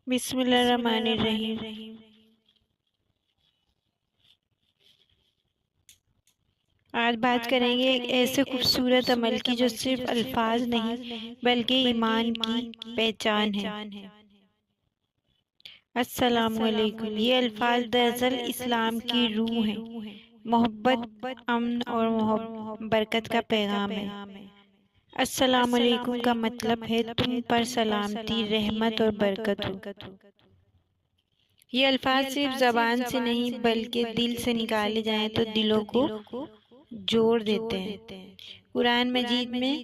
بسم اللہ الرحمن الرحیم۔ آج بات کریں گے ایک ایسے خوبصورت عمل کی جو صرف الفاظ نہیں بلکہ ایمان کی پہچان ہے۔ السلام علیکم۔ یہ الفاظ دراصل اسلام کی روح ہیں، محبت، امن اور برکت کا پیغام ہے۔ السلام علیکم کا مطلب ہے تم پر سلامتی، رحمت اور برکت ہو۔ یہ الفاظ صرف زبان سے نہیں بلکہ دل سے نکالے جائیں تو دلوں کو جوڑ دیتے ہیں۔ قرآن مجید میں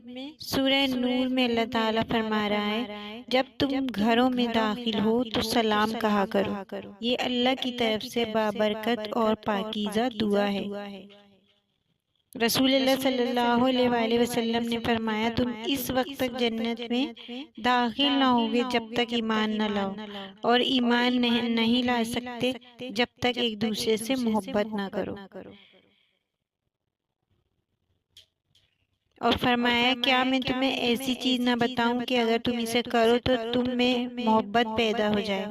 سورہ نور میں اللہ تعالیٰ فرما رہا ہے، جب تم گھروں میں داخل ہو تو سلام کہا کرو، یہ اللہ کی طرف سے بابرکت اور پاکیزہ دعا ہے۔ رسول اللہ صلی اللہ علیہ وآلہ وسلم نے فرمایا، تم اس وقت تک جنت میں داخل نہ ہوگے جب تک ایمان نہ لاؤ، اور ایمان نہیں لا سکتے جب تک ایک دوسرے سے محبت نہ کرو۔ اور فرمایا، کیا میں تمہیں ایسی چیز نہ بتاؤں کہ اگر تم اسے کرو تو تم میں محبت پیدا ہو جائے۔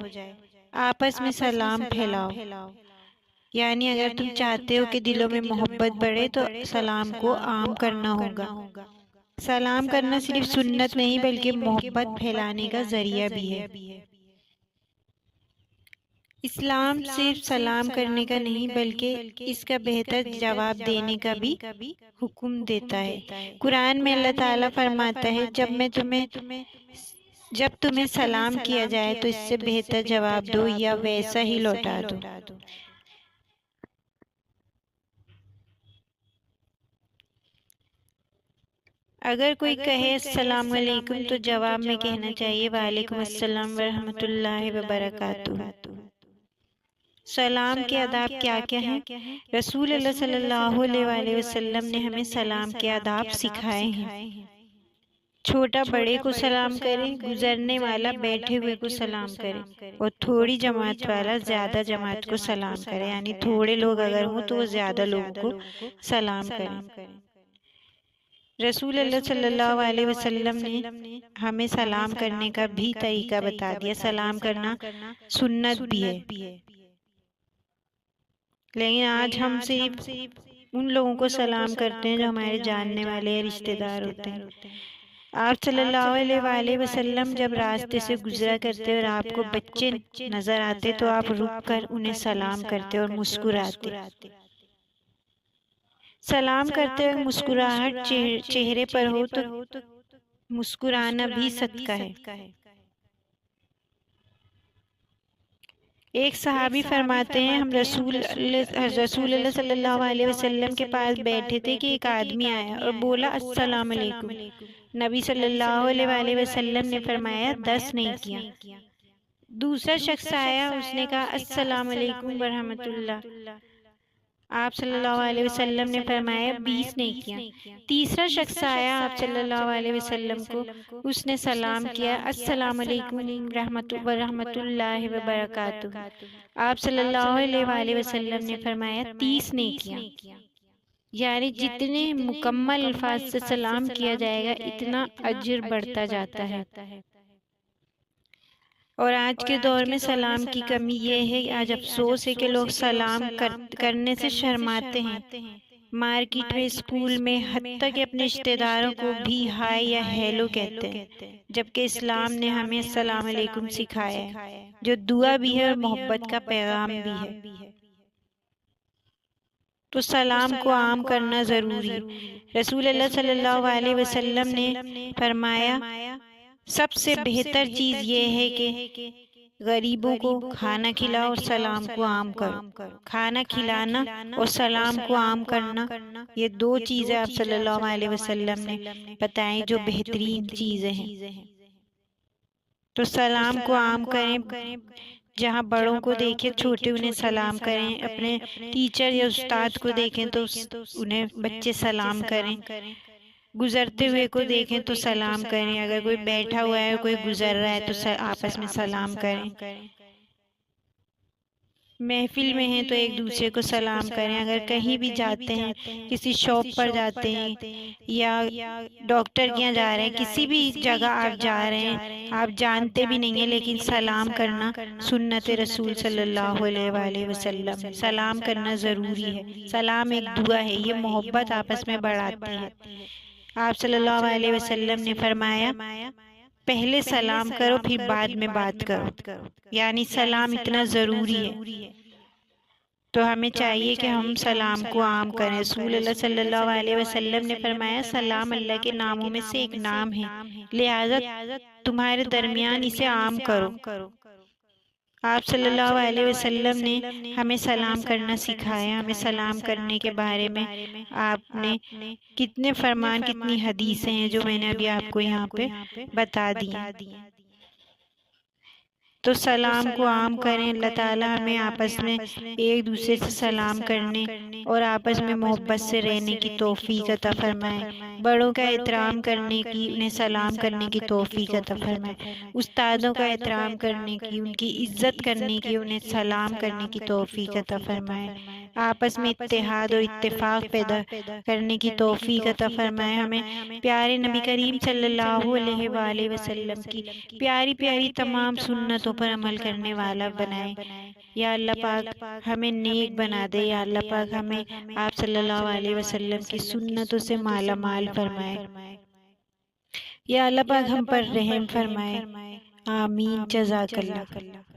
آپس میں سلام پھیلاؤ، یعنی اگر تم چاہتے ہو کہ دلوں میں محبت بڑھے تو سلام کو عام کرنا ہوگا۔ سلام کرنا صرف سنت نہیں بلکہ محبت پھیلانے کا ذریعہ بھی ہے۔ اسلام صرف سلام کرنے کا نہیں بلکہ اس کا بہتر جواب دینے کا بھی حکم دیتا ہے۔ قرآن میں اللہ تعالیٰ فرماتا ہے، جب تمہیں سلام کیا جائے تو اس سے بہتر جواب دو یا ویسا ہی لوٹا دو۔ اگر کوئی کہے السلام علیکم تو جواب میں کہنا چاہیے وعلیکم السلام ورحمۃ اللہ وبرکاتہ۔ سلام کے آداب کیا کیا ہیں؟ رسول اللہ صلی اللہ علیہ وآلہ وسلم نے ہمیں سلام کے آداب سکھائے ہیں۔ چھوٹا بڑے کو سلام کرے، گزرنے والا بیٹھے ہوئے کو سلام کرے، اور تھوڑی جماعت والا زیادہ جماعت کو سلام کرے، یعنی تھوڑے لوگ اگر ہوں تو وہ زیادہ لوگوں کو سلام کریں۔ رسول اللہ صلی اللہ علیہ وسلم نے ہمیں سلام کرنے کا بھی طریقہ بتا دیا۔ سلام کرنا سنت بھی ہے، لیکن آج ہم صرف ان لوگوں کو سلام کرتے ہیں جو ہمارے جاننے والے رشتہ دار ہوتے ہیں۔ آپ صلی اللہ علیہ وآلہ وسلم جب راستے سے گزرا کرتے اور آپ کو بچے نظر آتے تو آپ رک کر انہیں سلام کرتے اور مسکراتے۔ سلام کرتے ہوئے مسکراہٹ چہرے پر ہو تو مسکرانا بھی صدقہ ہے۔ ایک صحابی فرماتے ہیں، ہم رسول اللہ صلی اللہ علیہ وسلم کے پاس بیٹھے تھے کہ ایک آدمی آیا اور بولا السلام علیکم۔ نبی صلی اللہ علیہ وآلہ وسلم نے فرمایا 10 نہیں کیا۔ دوسرا شخص آیا، اس نے کہا السلام علیکم ورحمۃ اللہ۔ آپ صلی اللہ علیہ وسلم نے فرمایا 20 نہیں کیا۔ تیسرا شخص آیا آپ صلی اللہ علیہ وسلم کو، اس نے سلام کیا السلام علیکم ورحمۃ اللہ وبرکاتہ۔ آپ صلی اللہ علیہ وآلہ وسلم نے فرمایا 30 نہیں کیا، یعنی جتنے مکمل الفاظ سے سلام کیا جائے گا اتنا اجر بڑھتا جاتا ہے۔ اور آج کے دور میں سلام کی کمی یہ ہے، آج افسوس ہے کہ لوگ سلام کرنے سے شرماتے ہیں۔ مارکیٹ میں، اسکول میں، حتیٰ کہ اپنے رشتہ داروں کو بھی ہائے یا ہیلو کہتے ہیں، جبکہ اسلام نے ہمیں السلام علیکم سکھایا ہے، جو دعا بھی ہے اور محبت کا پیغام بھی ہے۔ تو سلام کو عام کرنا ضروری ہے۔ رسول اللہ صلی اللہ علیہ وسلم نے فرمایا، سب سے بہتر چیز یہ ہے کہ غریبوں کو کھانا کھلاؤ اور سلام کو عام کرو۔ کھانا کھلانا اور سلام کو عام کرنا، یہ 2 چیزیں آپ صلی اللہ علیہ وسلم نے بتائیں جو بہترین چیزیں ہیں۔ تو سلام کو عام کریں، جہاں بڑوں کو دیکھیں چھوٹے انہیں سلام کریں، اپنے ٹیچر یا استاد کو دیکھیں تو انہیں بچے سلام کریں، گزرتے ہوئے کو دیکھیں تو سلام کریں، اگر کوئی بیٹھا ہوا ہے کوئی گزر رہا ہے تو آپس میں سلام کریں۔ محفل میں ہیں تو ایک دوسرے کو سلام کریں، اگر کہیں بھی جاتے ہیں، کسی شاپ پر جاتے ہیں یا ڈاکٹر کے یہاں جا رہے ہیں، کسی بھی جگہ آپ جا رہے ہیں، آپ جانتے بھی نہیں ہیں لیکن سلام کرنا سنت رسول صلی اللہ علیہ وآلہ وسلم، سلام کرنا ضروری ہے۔ سلام ایک دعا ہے، یہ محبت آپس میں بڑھاتی ہے۔ آپ صلی اللہ علیہ وسلم نے فرمایا پہلے سلام کرو پھر بعد میں بات کرو، یعنی سلام اتنا ضروری ہے، تو ہمیں چاہیے کہ ہم سلام کو عام کریں۔ رسول اللہ صلی اللہ علیہ وسلم نے فرمایا سلام اللہ کے ناموں میں سے ایک نام ہے، لہٰذا تمہارے درمیان اسے عام کرو۔ آپ صلی اللہ علیہ وسلم نے ہمیں سلام کرنا سکھایا، ہمیں سلام کرنے کے بارے میں آپ نے کتنے فرمان، کتنی حدیثیں ہیں جو میں نے ابھی آپ کو یہاں پہ بتا دی۔ تو سلام کو عام کریں، اللہ تعالیٰ ہمیں آپس میں ایک دوسرے سے سلام کرنے اور آپس میں محبت سے رہنے کی توفیق عطا فرمائے، بڑوں کا احترام کرنے کی، انہیں سلام کرنے کی توفیق عطا فرمائے، استادوں کا احترام کرنے کی، ان کی عزت کرنے کی، انہیں سلام کرنے کی توفیق عطا فرمائے، آپس میں اتحاد اور اتفاق پیدا کرنے کی توفیق عطا فرمائے، ہمیں پیارے نبی کریم صلی اللہ علیہ وآلہ وسلم کی پیاری پیاری تمام سنتوں پر عمل کرنے والا بنائے۔ یا اللہ پاک ہمیں نیک بنا دے، یا اللہ پاک ہمیں آپ صلی اللہ علیہ وسلم کی سنتوں سے مالا مال فرمائے، یا اللہ پاک ہم پر رحم فرمائے۔ آمین، جزاک اللہ۔